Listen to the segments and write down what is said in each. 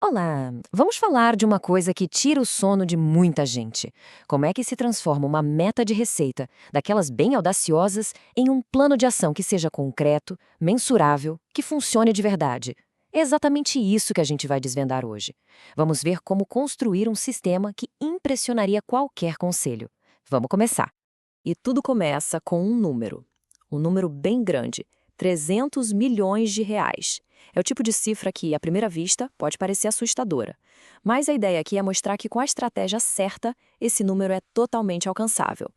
Olá! Vamos falar de uma coisa que tira o sono de muita gente. Como é que se transforma uma meta de receita, daquelas bem audaciosas, em um plano de ação que seja concreto, mensurável, que funcione de verdade? É exatamente isso que a gente vai desvendar hoje. Vamos ver como construir um sistema que impressionaria qualquer conselho. Vamos começar. E tudo começa com um número bem grande, 300 milhões de reais. É o tipo de cifra que, à primeira vista, pode parecer assustadora. Mas a ideia aqui é mostrar que, com a estratégia certa, esse número é totalmente alcançável.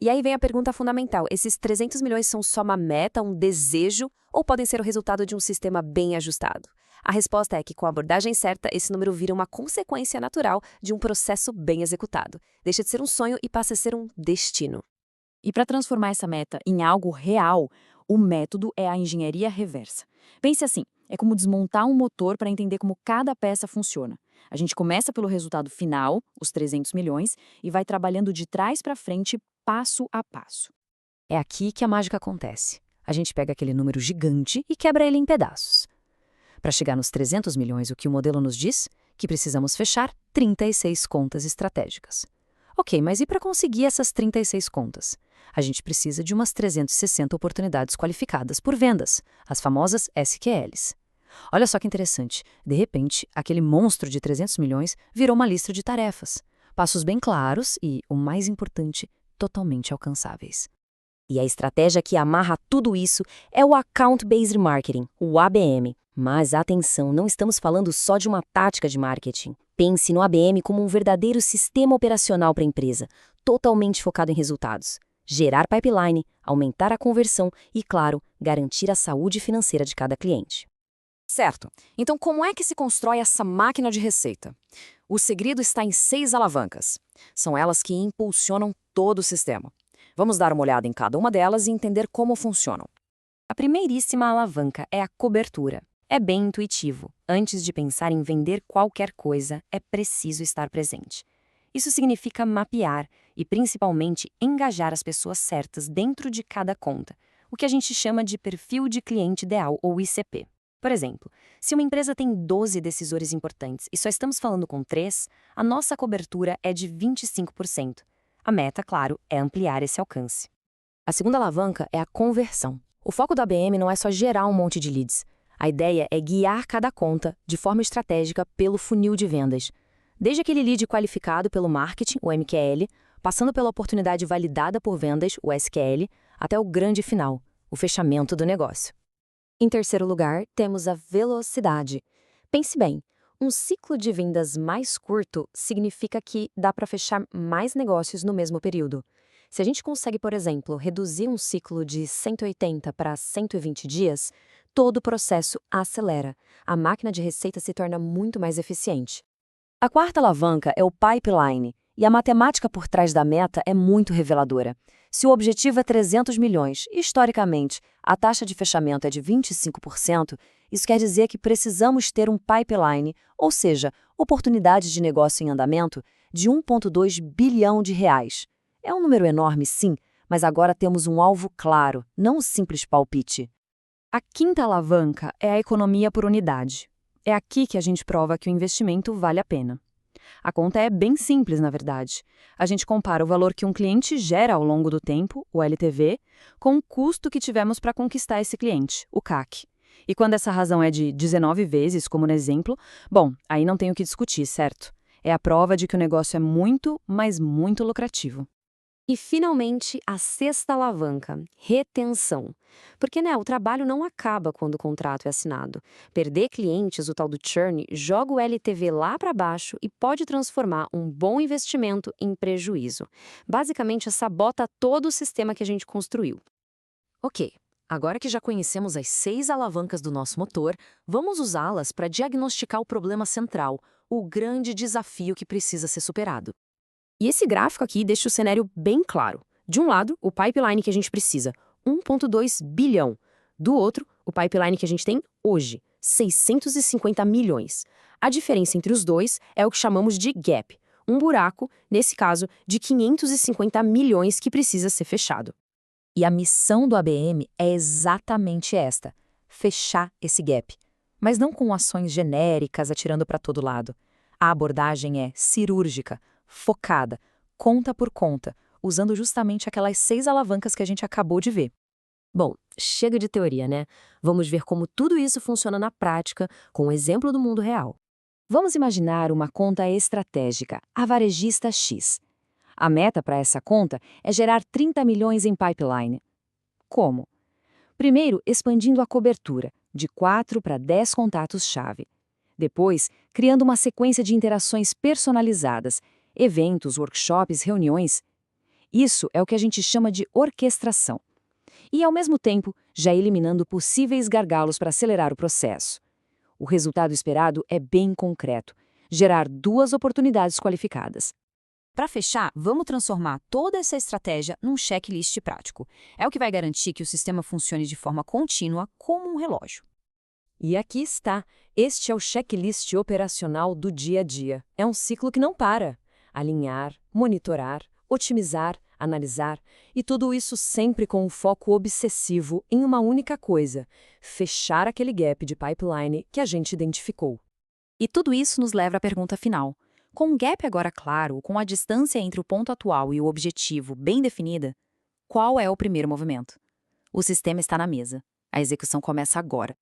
E aí vem a pergunta fundamental: esses 300 milhões são só uma meta, um desejo, ou podem ser o resultado de um sistema bem ajustado? A resposta é que, com a abordagem certa, esse número vira uma consequência natural de um processo bem executado. Deixa de ser um sonho e passa a ser um destino. E para transformar essa meta em algo real, o método é a engenharia reversa. Pense assim, é como desmontar um motor para entender como cada peça funciona. A gente começa pelo resultado final, os 300 milhões, e vai trabalhando de trás para frente, passo a passo. É aqui que a mágica acontece. A gente pega aquele número gigante e quebra ele em pedaços. Para chegar nos 300 milhões, o que o modelo nos diz? Que precisamos fechar 36 contas estratégicas. Ok, mas e para conseguir essas 36 contas? A gente precisa de umas 360 oportunidades qualificadas por vendas, as famosas SQLs. Olha só que interessante, de repente, aquele monstro de 300 milhões virou uma lista de tarefas. Passos bem claros e, o mais importante, totalmente alcançáveis. E a estratégia que amarra tudo isso é o Account Based Marketing, o ABM. Mas atenção, não estamos falando só de uma tática de marketing. Pense no ABM como um verdadeiro sistema operacional para a empresa, totalmente focado em resultados. Gerar pipeline, aumentar a conversão e, claro, garantir a saúde financeira de cada cliente. Certo. Então, como é que se constrói essa máquina de receita? O segredo está em 6 alavancas. São elas que impulsionam todo o sistema. Vamos dar uma olhada em cada uma delas e entender como funcionam. A primeiríssima alavanca é a cobertura. É bem intuitivo. Antes de pensar em vender qualquer coisa, é preciso estar presente. Isso significa mapear e, principalmente, engajar as pessoas certas dentro de cada conta, o que a gente chama de perfil de cliente ideal, ou ICP. Por exemplo, se uma empresa tem 12 decisores importantes e só estamos falando com 3, a nossa cobertura é de 25%. A meta, claro, é ampliar esse alcance. A segunda alavanca é a conversão. O foco da ABM não é só gerar um monte de leads. A ideia é guiar cada conta, de forma estratégica, pelo funil de vendas. Desde aquele lead qualificado pelo marketing, o MQL, passando pela oportunidade validada por vendas, o SQL, até o grande final, o fechamento do negócio. Em terceiro lugar, temos a velocidade. Pense bem, um ciclo de vendas mais curto significa que dá para fechar mais negócios no mesmo período. Se a gente consegue, por exemplo, reduzir um ciclo de 180 para 120 dias, todo o processo acelera. A máquina de receita se torna muito mais eficiente. A quarta alavanca é o pipeline, e a matemática por trás da meta é muito reveladora. Se o objetivo é 300 milhões e, historicamente, a taxa de fechamento é de 25%, isso quer dizer que precisamos ter um pipeline, ou seja, oportunidades de negócio em andamento, de 1,2 bilhão de reais. É um número enorme, sim, mas agora temos um alvo claro, não um simples palpite. A quinta alavanca é a economia por unidade. É aqui que a gente prova que o investimento vale a pena. A conta é bem simples, na verdade. A gente compara o valor que um cliente gera ao longo do tempo, o LTV, com o custo que tivemos para conquistar esse cliente, o CAC. E quando essa razão é de 19 vezes, como no exemplo, bom, aí não tem o que discutir, certo? É a prova de que o negócio é muito, mas muito lucrativo. E, finalmente, a sexta alavanca, retenção. Porque, o trabalho não acaba quando o contrato é assinado. Perder clientes, o tal do churn, joga o LTV lá para baixo e pode transformar um bom investimento em prejuízo. Basicamente, sabota todo o sistema que a gente construiu. Ok, agora que já conhecemos as 6 alavancas do nosso motor, vamos usá-las para diagnosticar o problema central, o grande desafio que precisa ser superado. E esse gráfico aqui deixa o cenário bem claro. De um lado, o pipeline que a gente precisa, 1,2 bilhão. Do outro, o pipeline que a gente tem hoje, 650 milhões. A diferença entre os dois é o que chamamos de gap, um buraco, nesse caso, de 550 milhões que precisa ser fechado. E a missão do ABM é exatamente esta: fechar esse gap. Mas não com ações genéricas atirando para todo lado. A abordagem é cirúrgica, focada, conta por conta, usando justamente aquelas 6 alavancas que a gente acabou de ver. Bom, chega de teoria, né? Vamos ver como tudo isso funciona na prática, com um exemplo do mundo real. Vamos imaginar uma conta estratégica, a varejista X. A meta para essa conta é gerar 30 milhões em pipeline. Como? Primeiro, expandindo a cobertura, de 4 para 10 contatos-chave. Depois, criando uma sequência de interações personalizadas, eventos, workshops, reuniões. Isso é o que a gente chama de orquestração. E, ao mesmo tempo, já eliminando possíveis gargalos para acelerar o processo. O resultado esperado é bem concreto: gerar 2 oportunidades qualificadas. Para fechar, vamos transformar toda essa estratégia num checklist prático. É o que vai garantir que o sistema funcione de forma contínua, como um relógio. E aqui está. Este é o checklist operacional do dia a dia. É um ciclo que não para. Alinhar, monitorar, otimizar, analisar, e tudo isso sempre com um foco obsessivo em uma única coisa: fechar aquele gap de pipeline que a gente identificou. E tudo isso nos leva à pergunta final. Com um gap agora claro, com a distância entre o ponto atual e o objetivo bem definida, qual é o primeiro movimento? O sistema está na mesa. A execução começa agora.